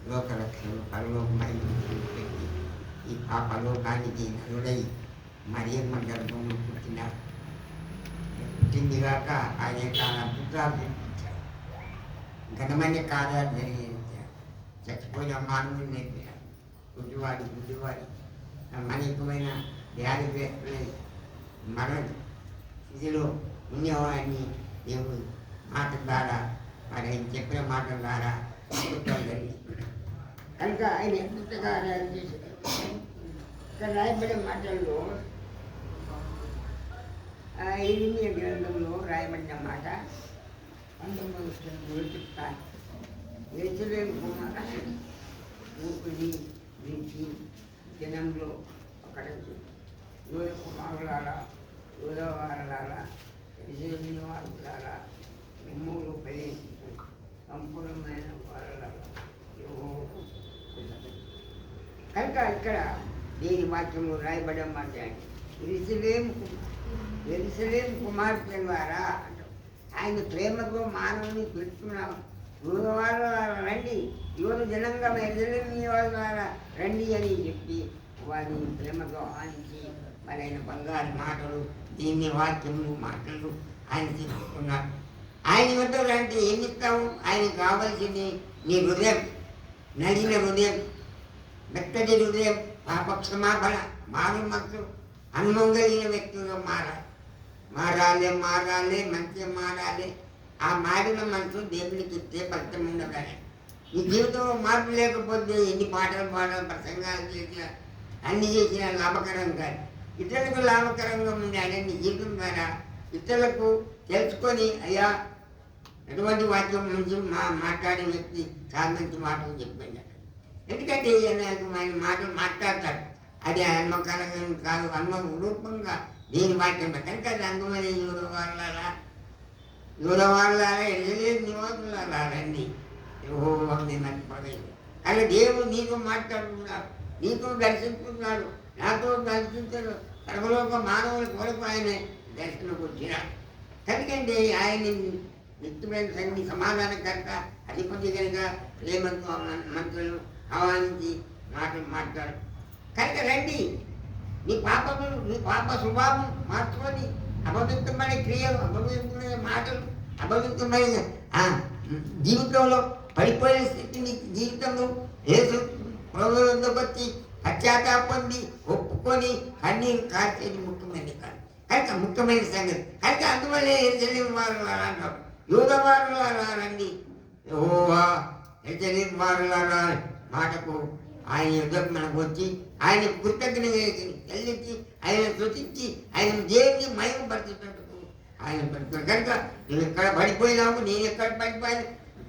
లోకరక్షణ పరలోకమై పెట్టి ఈ పాపలోకానికి నరుడై మరియమ్మ గర్భంలో పుట్టిందిగాక ఆయన యొక్క పుత్రాలు జన్మించారు. ఘనమైన కార్యాలు జరిగించారు. చచ్చిపోయిన మానవుని నేర్పారు. గుడ్డివాడి అనేకమైన వ్యాధిగ్రస్తులై మరణ స్థితిలో ఉండేవాడిని దేవుడు మాట ద్వారా మరి ఆయన చెప్పిన మాటల ద్వారా పుట్టడం జరిగింది. కనుక ఆయన అద్భుత కార్యాలు చేశారు. ఇక్కడ రాయబడిన మాటల్లో ఇరిమియా గ్రంథంలో రాయబడిన మాట 19వ వచనంలో చెప్తాను. యెరూషలేము కుమారుడు ఊపిరి నుంచి జనంలో ఒకటి యూద కుమారులారా, యూదవారులారా, యెరూషలేము వారులారా, మిమ్ములు ఉపదేశించు సంపూర్ణమైన వారులారా యెహోవాకు కృతజ్ఞతలు. కనుక ఇక్కడ దీని వాక్యంలో రాయబడిన మాట యెరూషలేము కుమార్తె ద్వారా ఆయన ప్రేమతో మానవుని పెడుతున్నాం. యూదవారు రండి, యూద జనంగా యెరూషలేము ద్వారా రండి అని చెప్పి వారిని ప్రేమతో ఆహ్వానించి మరి ఆయన బంగారు మాటలు దీన్ని వాక్యములు మాటలు ఆయన తీసుకున్నారు. ఆయన వద్ద అంటే ఏమి ఇస్తాము? ఆయనకు కావాల్సింది నీ హృదయం, నడిన హృదయం, మెత్తటి హృదయం, పాపక్షమాపణ, మారు మనసు, అనుభవం కలిగిన వ్యక్తులుగా మారాలి, మంచిగా మారాలి. ఆ మారిన మనసు దేవునికి ఇస్తే ఫలితం ఉండగానే నీ జీవితంలో మార్పు లేకపోతే ఎన్ని పాటలు పాడాలి, ప్రసంగాలు చేసినా అన్ని చేసినా లాభకరం కాదు. ఇతరులకు లాభకరంగా ఉండాలి. నీ జీవితం ద్వారా ఇతరులకు తెలుసుకొని అయ్యా ఎటువంటి వాక్యం నుంచి మాట్లాడే వ్యక్తి చాలా మంచి మాటలు చెప్పండి. ఎందుకంటే ఆయన మాటలు మాట్లాడతాడు. అది హన్మకరంగా కాదు, హన్మ రూపంగా దీని వాక్యం. కనుక అది అందమైన యూదవాళ్ళారా యెరూషలేము నివాసులారా రండి, యెహోవా మర్చిపోలేదు. అలా దేవుడు నీతో మాట్లాడుతున్నాడు, నీతో దర్శించుకున్నాడు, నాతో దర్శించాడు. సర్వలోక మానవుల కొరకు ఆయన దర్శనకు వచ్చినాడు. కనుకండి ఆయన నిత్యమైన సన్ని సమాధానకర్త, అధిపతి కనుక ప్రేమతో మంత్రులు ఆహ్వానించి మాట్లాడు. కనుక రండి, నీ పాప స్వభావం మార్చుకొని అపవిత్రమైన క్రియలు, అపవిత్రమైన మాటలు, అపవిత్రమైన జీవితంలో పడిపోయిన స్థితిని జీవితంలో యేసు ప్రభువులోకి వచ్చి పశ్చాత్తాపొంది ఒప్పుకొని కన్నీరు కార్చేది ముఖ్యమైన కాదు. కనుక ముఖ్యమైన సంగతి. కనుక అందువల్లే యెరూషలేము వారులారా అంటారు, యూద వారులారా రండి, యెహోవా యెరూషలేము వారులారా మాటకు ఆయన యుద్ధం మనకు వచ్చి ఆయన కృతజ్ఞత చెల్లించి ఆయన స్తుతించి ఆయన దేవుని మహిమపరచేటట్టుకు ఆయన పడుతున్నాడు. కనుక నువ్వు ఎక్కడ పడిపోయినావు, నేను ఎక్కడ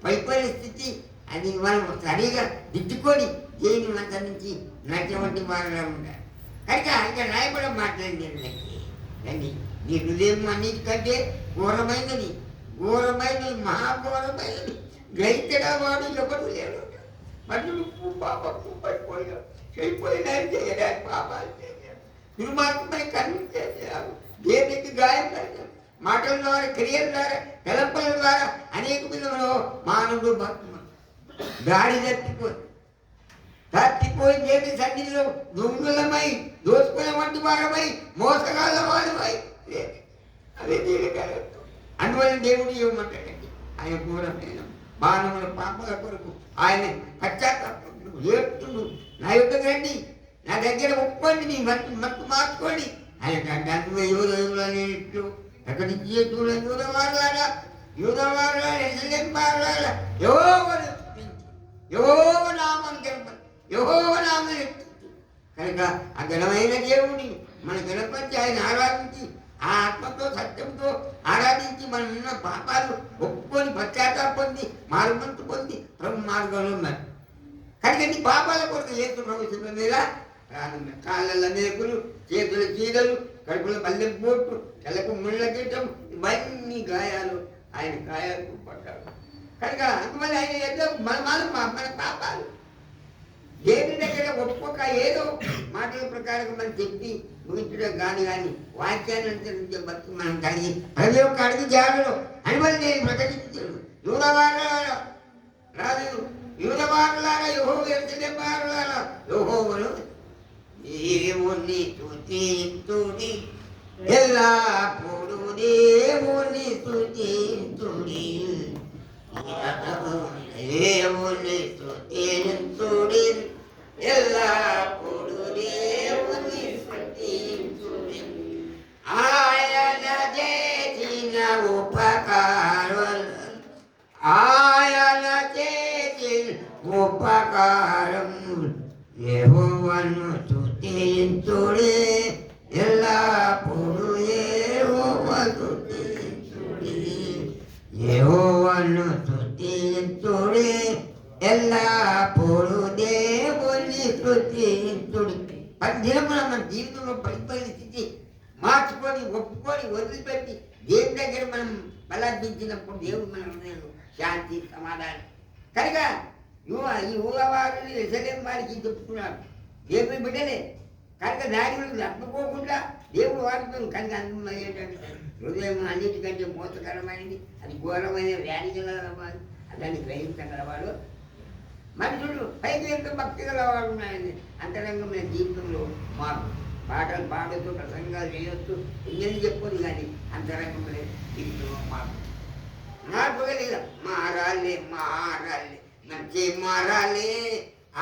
పడిపోయిన స్థితి అది మనం సరిగా దిద్దుకొని దేవుని మంత నుంచి నటువంటి వారుగా ఉండాలి. కనుక ఇక్కడ రాయబడ మాట్లాడింది రండి, నీ హృదయం అన్నిటికంటే ఘోరమైనది, మహాఘోరమైనది, గ్రహించడా వాడు ఎవరు లేడు. మనుషులు పాపకు పడిపోయినా చెడిపోయినా చేయడానికి పాపాలు చేశారు, దుర్మార్గమై కన్ను చేశారు, దేవునికి గాయం కలిగారు, మాటల ద్వారా, క్రియల ద్వారా, తలంపుల ద్వారా అనేక విధంలో మానవుడు దాడి తప్పిపోయి దేవుని సన్నిధిలో దొంగలమై, దోసుకునే వంటి వారమై, మోసగాళ్ళ వారమై అదే దేవుడు. అందువల్ల దేవుడు ఏమంటాడండి, ఆయన ఘోరమైన మానవుల పాపల కొరకు ఆయన పశ్చాత్తాపడు, ఏడుతుండు, నా యొక్కకు రండి, నా దగ్గర ఒప్పుకోండి, నీ మత్తు మార్చుకోండి. ఆయన అంటే యూదు ఎక్కడి నుంచి యూదవారులారా యెరూషలేము వారులారా యెహోవా నామమును గణపతి, యెహోవా నామమును ఎత్తుతూ. కనుక ఆ ఘనమైన దేవుని మన గణపతి ఆయన ఆరాధించి ఆ ఆత్మతో సత్యంతో ఆరాధించి మనం ఉన్న పాపాలు ఒప్పుకొని పశ్చాత్తాపొంది మారుమంతు పొంది ప్రభు మార్గంలో ఉన్నారు. కనుక నీ పాపాల కొరకు యేసు ప్రభు శిలువ మీద ప్రారంభం. కాళ్ళ మేకులు, చేతుల చీరలు, కడుపుల పల్లెం పోట్లు, తెలకు ముళ్ళ గీటం, ఇవన్నీ గాయాలు ఆయన గాయాలకు పడ్డాడు. కనుక అందువల్ల ఆయన ఏదో మన పాపాలు దేవుని దగ్గర ఒప్పుకోక ఏదో మాటల ప్రకారం మనం చెప్పి ముగించడం కానీ వాక్యాన్ని అనుసరించే బతుకు మనం కలిగి ప్రతి ఒక్క అడుగు జాగలో అనుమతి నేను ప్రకటించాడు. యూదవారు రాదు, యూద వారులారా యెహోవాను దేవుని స్తుతించుడి ఎల్లప్పుడు దేవుని స్తుతించుడి దేవుని స్తుతించుడి ఎల్లప్పుడు దేవుని స్తుతించుడి ఆయన చేసిన ఉపకారాలు ఆయన చేసిన ఉపకారము యెహోవాను స్తుతించుడి ఎల్లప్పుడు యెహోవాను స్తుతించుడి యెహోవాను స్తుతించుడి ఎల్లప్పుడు దేవుని స్తుతించుడి. పదిదినముల మన జీవితంలో పరిస్థితి మార్చుకొని ఒప్పుకొని వదిలిపెట్టి దేవుని దగ్గర మనం బలార్పించినప్పుడు దేవుడు మన హృదయంలో శాంతి సమాధానం కనుక ఈ ఊహవారులు ఎసలేం వారికి చెప్పుకున్నాడు దేవుని బిడ్డలే కనుక దాని తప్పుకోకుండా దేవుడు వాడుతూ కనుక అందులో ఏంటంటే హృదయం అన్నిటికంటే మోసకరమైనది, అది ఘోరమైన వ్యాధి గలవాడు, దాన్ని గ్రహించగలవాడు మనుషుడు. పైకి ఎంత భక్తి గలవాడు ఉన్నాయని అంతరంగమైన జీవితంలో మార్పు పాటలు పాడుతూ ప్రసంగాలు చేయొచ్చు, ఇంకేం చెప్పుకోదు కానీ అంతరంగమైన జీవితంలో మార్పు కలిగ మారాలి మారాలి మంచి మారాలి.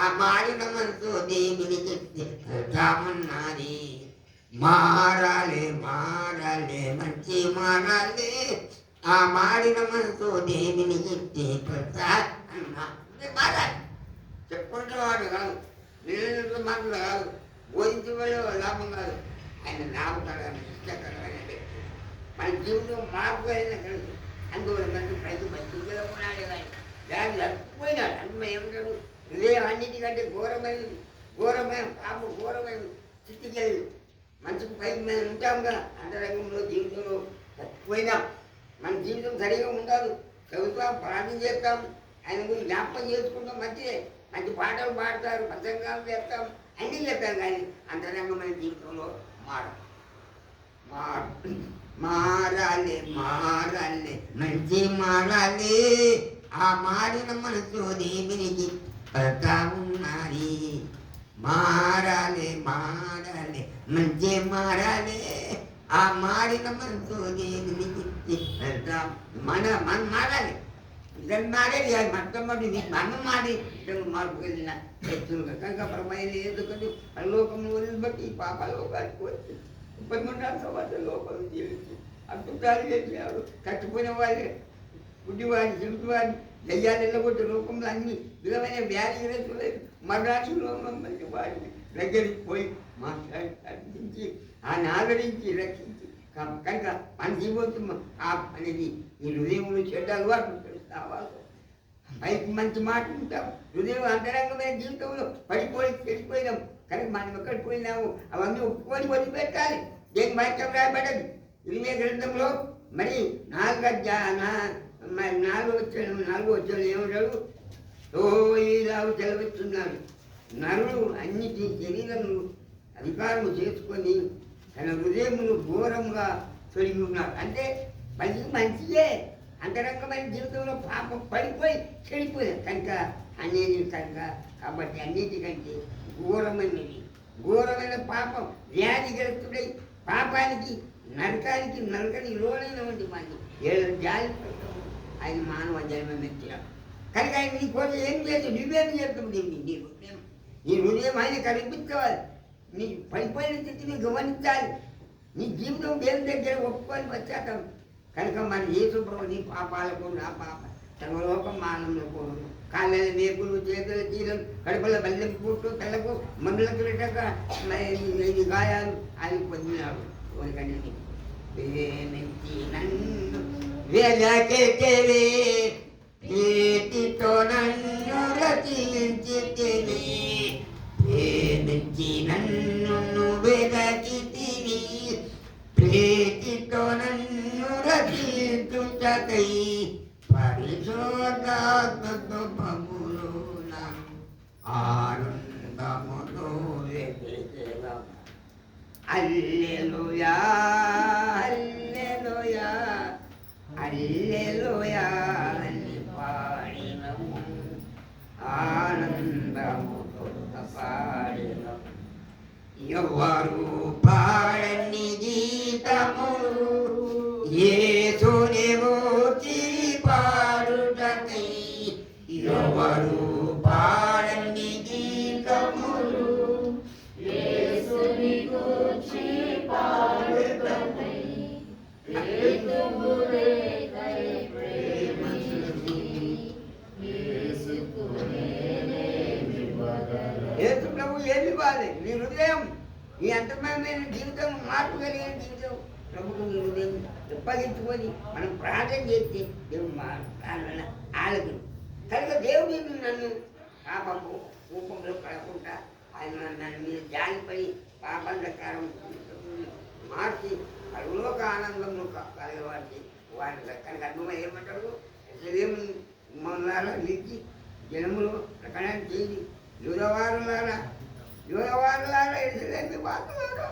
ఆ మారిన మనసు దేవుని చెప్తామన్నది. మారాలి మారాలి మంచి మారాలి. ఆ మారిన మనసు దేవుని చెప్తే మారాలి. చెప్పుకుంటున్నవాడు కాదు, నిలబడిన మాటలు కాదు, బోధించబడే లాభం కాదు. ఆయన లాభకరమైన ఇష్టకరమైన వ్యక్తి. మన జీవితం మార్పు అయిన కలిసి అందువల్ల ప్రతి మంచిగా ఉన్నాడు కానీ దాన్ని తప్పిపోయినాడు. అందులో ఏమంటాడు, ఇదే అన్నిటికంటే ఘోరమైన పాప ఘోరమైన స్థితికి మంచికి పైకి మేము ఉంటాంగా అంతరంగంలో జీవితంలో తప్పిపోయినాం. మన జీవితం సరిగా ఉండదు. చదువుతాం, ప్రార్థన చేస్తాం, ఆయన గురించి జ్ఞాపకం చేసుకుంటాం, మంచిదే. మంచి పాటలు పాడతారు, ప్రసంగాలు చేస్తాం, అన్నీ చేస్తాం కానీ అంతరంగమైన జీవితంలో మారాలి మారాలి మంచి మారాలి. ఆ మారిన మనసు దేవునికి ఉన్నది. మారాలి మారాలి మంచి మారాలి. ఆ మారిన మనసు దేవునికి మనం మారాలి. ఇద్దరు మారేది అది మొట్టమొదటి మనం మారి ఇద్దరు మార్పు వెళ్ళిన వ్యక్తులుగా కనుక ప్రమాణం ఎందుకంటే పరలోకము వదిలిబట్టి పాపలోకానికి వచ్చి 33 సంవత్సరాల లోపల జీవించి అద్భుతాలు చేసినాడు. చచ్చిపోయిన వారి గుడ్డివాడిని చెవిటివాడిని దయ్యాలు ఎల్లగొట్టి లోకంలో అన్ని విధమైన వ్యాధి గ్రస్తులేదు మరణానికి లోకం మంచి వాడిని దగ్గరికి పోయి మాట్లాడి అర్థించి ఆయన ఆదరించి రక్షించి కనుక మన జీవితం అనేది ఈ హృదయంలో చెడ్డ అలవాటు తెలుస్తావాళ్ళు పైకి మంచి మాట ఉంటాం. హృదయం అంతరంగమైన జీవితంలో పడిపోయి చెడిపోయినాం కనుక మనం ఎక్కడికి పోయినాము అవన్నీ ఒప్పుకొని వదిలిపెట్టాలి. దేని వాక్యం రాయబడ్డది ఇరిమియా గ్రంథంలో మరి 4 వచ్చాడు ఏమంటాడు, ఓలావు తెలవిస్తున్నాడు. నరుడు అన్నిటి శరీరములు అధికారము చేసుకొని తన హృదయములు ఘోరంగా తొలిగి ఉన్నాడు. అంటే మంచిదే అంతరంగమైన జీవితంలో పాపం పడిపోయి చెడిపోయారు కనుక అనేది కనుక కాబట్టి అన్నిటికంటే ఘోరమైన పాపం వ్యాధిగ్రస్తుడై పాపానికి నరకని లోనైనటువంటి మంది 7 జాలి ఆయన మానవ జన్మ ఎత్తాడు కనుక ఆయన నీ కోసం ఏం చేస్తావు, నువ్వేం చేస్తావు? నీ హృదయం ఆయన కనిపించుకోవాలి. నీ పడిపోయిన స్థితిని గమనించాలి. నీ జీవితం దేవుని దగ్గర ఒప్పుకొని వచ్చాక కనుక మన యేసుప్రభు నీ పాపాలకు నా పాప సర్వలోకం మానంలో పోను కాళ్ళ మేకులు చేతుల చీరలు కడుపుల బల్లెం పుట్టు కళ్ళకు మందులకు పెట్టక 5 గాయాలు ఆయన పొందినాడు. ఒకరికన్నీ ప్రేమించి నన్ను వెలకెతివి ప్రీతితో నన్ను రచించితివి ప్రేమించి నన్ను వెలకితివి ప్రీతితో నన్ను రచించుటకై పరిశోధాత్మతో బహుళ ఆనందముతో హల్లెలూయా హల్లెలూయా హల్లెలూయా అని పాడినము ఆనందముతో ఎవరు పాడని గీతములు యేసుని గూర్చి పాడుటకై ఎవరు పాడని గీతములు యేసుని గూర్చి పాడుటకై హేతువులే కై ప్రేమించి యేసుకు నేనేమివ్వగలను. యేసు ప్రభు ఏమి ఇవ్వాలి? నీ హృదయం, నీ అంతమైన జీవితం, మార్పు కలిగిన జీవితం ప్రభుకు నీ హృదయం ఉప్పగించుకొని మనం ప్రార్థన చేస్తే దేవుడు మా ప్రార్థన ఆలకి కనుక దేవుడు నన్ను పాపము రూపంలో పడకుండా ఆయన నన్ను మీద జాలిపడి పాపంధకారం మార్చి అడుగులోక ఆనందంలో కలగవాడికి వారి కనుక అర్థమై ఏమంటాడు? దేవుని మమ్మల్ని నిలిచి జనములు ప్రకటన చేసి యువవారులారా ఎడిసలేని వారులారా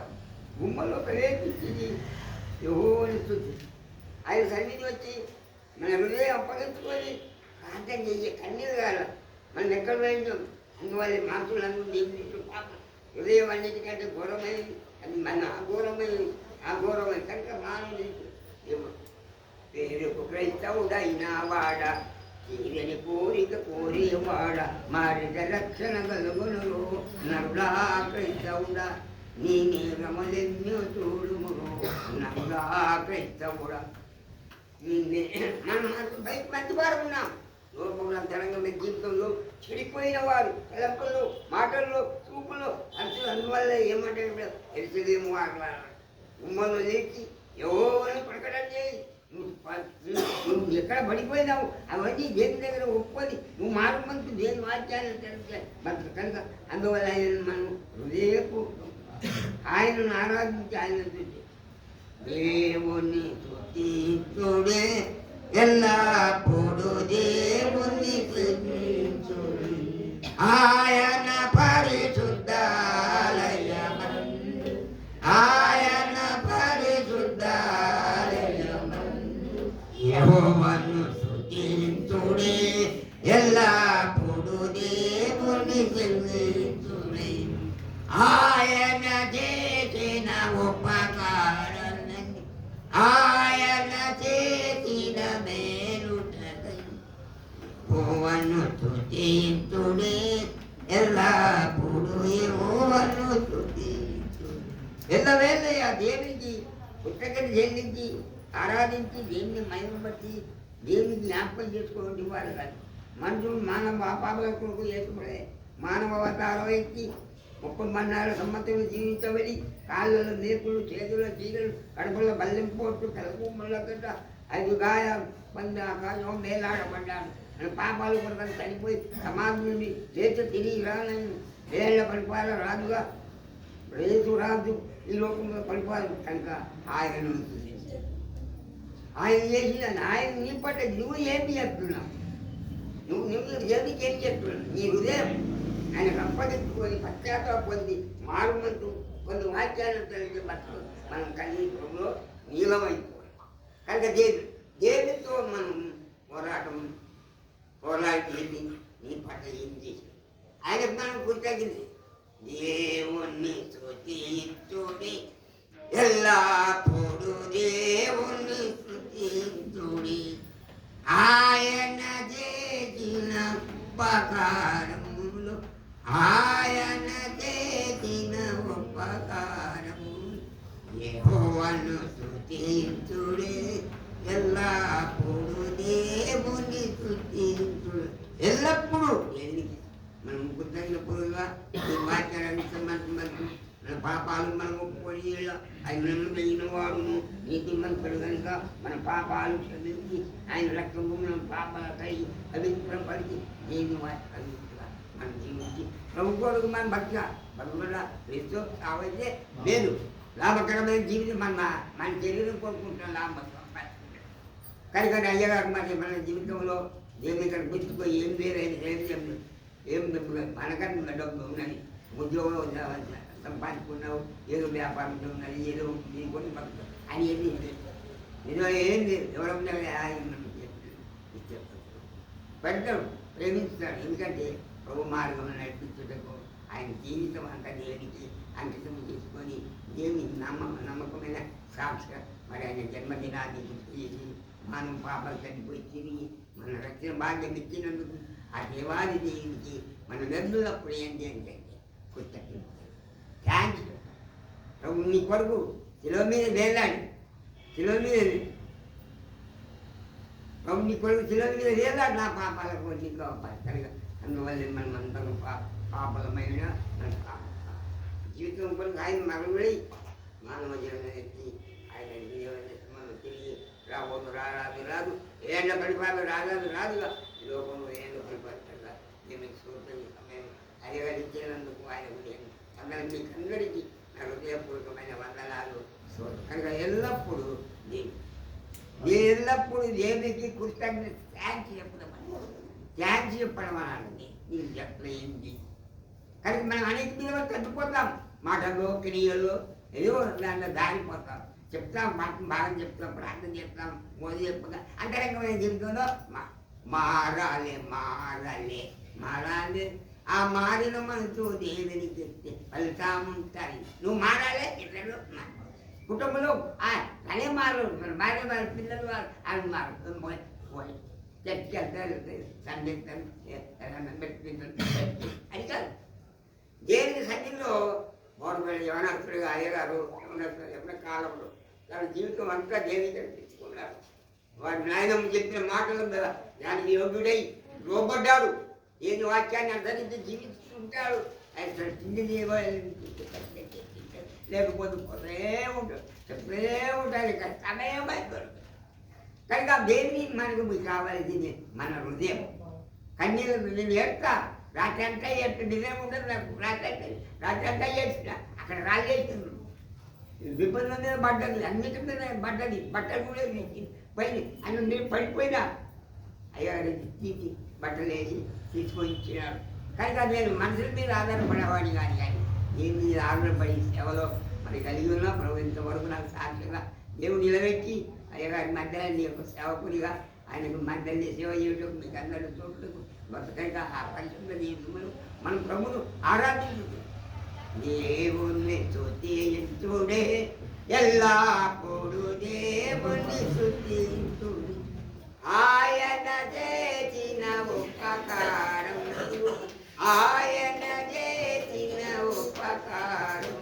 గుమ్మలో ప్రవేశించి యెహోవాను స్తుతి. ఆయన సన్నిధి వచ్చి మన హృదయం అప్పగించుకొని ప్రార్థన చెయ్యి, కన్నీరు కాల మనం ఎక్కడ వెళ్ళాం. అందువల్ల మాసులందరూ దేవుని పాపం హృదయం అన్నిటికంటే ఘోరమైనది, అది మన అఘోరమైనది కనుక మానవుడి పేరుకు క్రైస్తవుడైనా వాడ తీరని కోరిక కోరేవాడ మారిద రక్షణ కలుగును నరుడా క్రైస్తవుడా నీ నేరములెన్నో చూడుమును నరుడా క్రైస్తవుడా మనం బయట మంచి వారు ఉన్నాం. లోకంలో తెలంగాణ జీవితంలో చెడిపోయిన వారు తలంపుల్లో మాటల్లో చూపుల్లో అసలు అందువల్ల ఏమంటే ఎరిసలేము వారు ఉమ్మలో లేచి ఎవరు ప్రకటన చేయి. నువ్వు ఎక్కడ పడిపోయినావు అవన్నీ దేవుని దగ్గర ఒప్పుకొని నువ్వు మారుమంతు దేని వాక్యాన్ని తెలిసే కనుక అందువల్ల ఆయన మనం హృదయపు ఆయనను ఆరాధించి ఆయన చూసి దేవుని స్తుతించుడే ఎల్లప్పుడు దేవుని స్తుతించుడే ఆయన పరిశుద్ధాలయమందు ఆయన పరిశుద్ధాలయమందు యెహోవాను స్తుతించుడే ఎల్లప్పుడు దేవుని స్తుతించుడే ఆయన చేసిన ఉపకారాన్ని ఆయన చేసిన మేలుటకై యెహోవాను స్తుతించుడే ఎల్లప్పుడు యెహోవాను స్తుతించుడే. ఎల్లవేళ ఆ దేవునికి పుస్తకం చెల్లించి ఆరాధించి దేవుని మహిమ బట్టి దేవుని జ్ఞాపకం చేసుకోండి వారు కాదు. మనుషులు మానవ పాపాల కొరకు చేసుకునే మానవ అవతారం ఎత్తి 30 సంవత్సరాలు జీవించబడి కాళ్ళలో నేర్పులు చేతుల చీరలు కడుపులో బల్లెం పోట్లు కలపముల గడ్డ 5 గాయాలు పొంది ఆకాశం మేలాడబడ్డాడు. మన పాపాలు కొరకు చనిపోయి సమాధి నుండి లేచి తిరిగి రాలని వేళ్ల పరిపాలన రాజుగా రేసు రాజు ఈ లోకంలో పరిపాలన కనుక ఆయనను ఆయన చేసిన ఆయన నీ పట్ల నువ్వు ఏమి చేస్తున్నావు? నువ్వు దేవునికి ఏం చేస్తున్నావు? నీ హృదయం ఆయన అప్పగించుకొని పశ్చాత్తాప పొంది మారుమంటూ కొన్ని వాక్యాలను తెలిసే బట్టలు మనం కలిగిలో నీలమైపోయి కనుక దేవుడితో మనం పోరాటం ఏంటి? నీ పట్ల ఏం చేసి ఆయన మనం గుర్తగింది దేవుణ్ణి స్తుతించుడి ఎల్లప్పుడు దేవుణ్ణి స్తుతించుడి ఆయన చేసిన ఉపకారములు ఆయన చేసిన ఉపకారములు యెహోవాను స్తుతించుడి ఎల్లప్పుడు దేవుని స్తుతించుడి. ఎల్లప్పుడూ మనం గుర్తైనప్పుడుగా ఈ వాక్యాన్ని మనకు మన పాపాలు మనం ఒప్పుకొని ఆయన నమ్మిన వాడును నీతి మంతుడు కనుక మన పాపాలు క్షమించి ఆయన రక్తము మన పాపాల కలిగి పవిత్రం పలికి దేని వాక్యంగా మనం జీవించి ప్రభు కొరకు మనం భక్తుల క్రీస్తు కావైతే లేదు లాభకరమైన జీవితం మన శరీరం కోరుకుంటున్నాం లాభం కనుక అయ్యగారు మరి మన జీవితంలో దేవుని ఇక్కడ గుర్తుపోయి ఏం వేరైన ఏం మనకన్నా డబ్బు ఉన్నది, ఉద్యోగం సంపాదించుకున్నావు, ఏదో వ్యాపారం ఉన్నది, ఏదో కొని బతుకు అని ఏది ఏదో ఏం లేదు. ఎవరన్నా పెడతాడు, ప్రేమిస్తాడు. ఎందుకంటే ప్రభు మార్గం నడిపించుటకు ఆయన జీవితం అంతా దేవునికి అంకితం చేసుకొని దేవుని నమ్మకమైన సాక్షిగా మరి ఆయన జన్మదినాన్ని గుర్తు చేసి మనం పాపాలు చనిపోయి తిరిగి మన రక్షణ భాగ్యం ఇచ్చినందుకు ఆ దేవాది దేవునికి మన వెన్నులప్పుడు ఏంటి అంటే కృతజ్ఞత. థ్యాంక్స్ ప్రభు, నీ కొరకు శిలువ మీద వేలాడి శిలువ మీద ప్రభు నీ కొరకు శిలువ మీద వేలాడి నా పాపాలకు నీకు కనుక అందువల్ల మనం అందరం పాపలమైన జీవితం కొరకు ఆయన మరొకడి మానవ జీవనం ఎత్తి ఆయన మనం తిరిగి రాబోదు రాదు ఏళ్ళ పడిపాలు రాదుగా లోకంలో ఏళ్ళ పడిపోతుందా నేను సూచన సమయం అధిగరించినందుకు ఆయన అందరం మీకు అందరికీ నా హృదయపూర్వకమైన వందనాలు. కనుక ఎల్లప్పుడూ ఎల్లప్పుడూ దేవునికి కృతజ్ఞత థ్యాంక్స్ చెప్పడం అనాలండి. నీకు చెప్పలేంది కనుక మనం అనేక మీద తగ్గిపోతాం, మాటల్లో క్రియల్లో ఏదో దాంట్లో దారిపోతాం. చెప్తాం భాగం చెప్తాం, ప్రార్థన చెప్తాం, మోదీ చెప్తాం. అంతరంగమైన జీవితంలో మారాలి. ఆ మారిన మనతో దేవునికి చెప్తే ఫలితాముంటాయి. నువ్వు మారాలి. ఇతరులు కుటుంబంలో అనే మారలు భార్య వారు పిల్లలు వారు అది మారు చర్చకి వెళ్తారు, సండే అది కాదు. దేవుని సన్నిధిలో మోడపల్లి యవనస్తులుగా అయ్యగారు ఎప్పుడ కాలంలో తన జీవితం అంతా దేవుని కనిపించుకున్నారు. వారి నాయనమ్మ చెప్పిన మాటల మీద దానికి యోగ్యుడై లోబడ్డాడు. ఏది వాక్యాన్ని అనుసరించి జీవిస్తుంటాడు. ఆయన తిండి లేకపోతే పోతే ఉంటాడు, చెప్తే ఉంటాడు. సమయం అయిపోతుంది. కనుక దేవుని మనకు కావాల్సింది మన హృదయం. కన్నీళ్ళు నేను ఏడ్తా రాత్రి అంతా ఏడ్తా, నిజం ఉండదు నాకు. రాత్రి అంతా ఏడ్చిన అక్కడ రాళ్ళేస్తుంది, విపత్తుల మీద పడ్డది, అన్నిటి మీద పడ్డది, బట్టలు కూడా పోయింది. అన్న నేను పడిపోయినా అయ్యారు తీసి బట్టలు వేసి తీసుకొని ఇచ్చినాడు. కనుక నేను మనుషుల మీద ఆధారపడేవాడిని కానీ నేను మీద ఆధారపడి సేవలో మరి కలిగి ఉన్నా. ప్రభు ఇంతవరకు నాకు సాక్షిగా దేవుడు నిలబెట్టి అయ్యగారి మధ్యలో నీ యొక్క సేవకుడిగా ఆయనకు మధ్యలో సేవ చేయటం మీకు అందరూ చోట్లకు బతకక ఆ పరిశుద్ధ దేవుడు మన ప్రభును ఆరాధించుడు. దేవుణ్ణి స్తుతించుడే ఎల్లప్పుడు దేవుని స్తుతించుడు. ఆయన చేసిన ఉపకారం ఆయన చేసిన ఉపకారం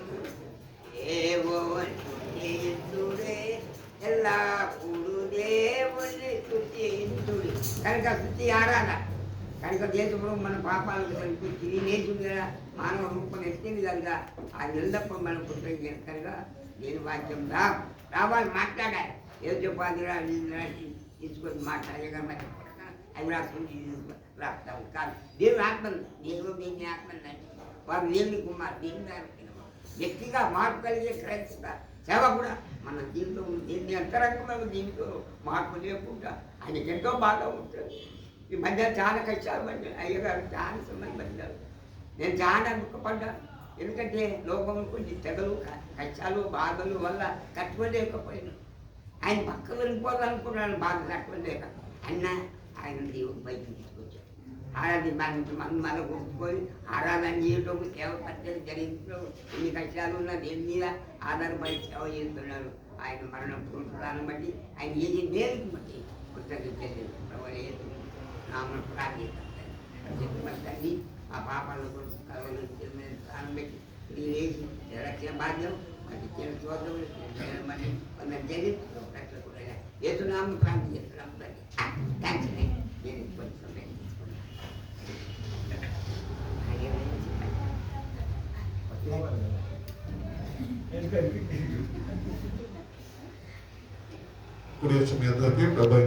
దేవుడే ఎల్లప్పుడు దేవుని స్తుతించుడు. కనుక స్తుతి ఆరాధన. కనుక దేశంలో మన పాపాలకు తిరిగి నేర్చుంది కదా, మానవ రూపం ఎత్తింది కనుక ఆ ఎల్లప్పుడు మనం కృతజ్ఞత. కనుక నేను వాక్యం రావాలి, మాట్లాడాలి. ఏదో చెప్పాలి తీసుకొని మాట్లాడే కానీ మరి అవి రాసుకొని రాస్తాము కాదు. దేవుడు ఆత్మను దేవుని ఆత్మని వారు దేవుని కుమారు దేవుని వ్యక్తిగా మార్పు కలిగే క్రైస్త సేవ కూడా మన జీవితం దేవుని అంతరంగమైన జీవితం మార్పు లేకుండా ఆయనకి ఎంతో బాగా ఉంటుంది. ఈ మధ్య చాలా కష్టాలు పడ్డాను, అయ్యగారు చాలా సమయం పడ్డారు. నేను చాలా దుఃఖపడ్డాను. ఎందుకంటే లోకంలో కొంచెం తెగలు కష్టాలు బాధలు వల్ల కట్టుకోలేకపోయాను. ఆయన పక్క వెళ్ళిపోవాలనుకున్నాను, బాధ కట్టుకోలేక. అన్న ఆయన దేవుడు బయటకు తీసుకొచ్చాడు. మన గుర్తుకొని ఆరాధన చేయటం, సేవ పద్ధతి జరిగించడం, ఎన్ని కష్టాలు ఉన్నా దేని మీద ఆధారపడి సేవ చేస్తున్నాడు. ఆయన మరణం పురుషులను బట్టి ఆయన ఏది మేలుకు బట్టి కృతజ్ఞత నామను ప్రార్థిస్తాను. ఆ పాపాలను స్థానం పెట్టి లేచి రక్షణ బాధ్యం అది చూద్దాం మరి కొందరు జరిగించడం రక్షకుడు ఏతున్నాము ప్రాంతం చేస్తున్నాం. థ్యాంక్స్ నేను కొంచెం మీ అందరికీ ప్రభావి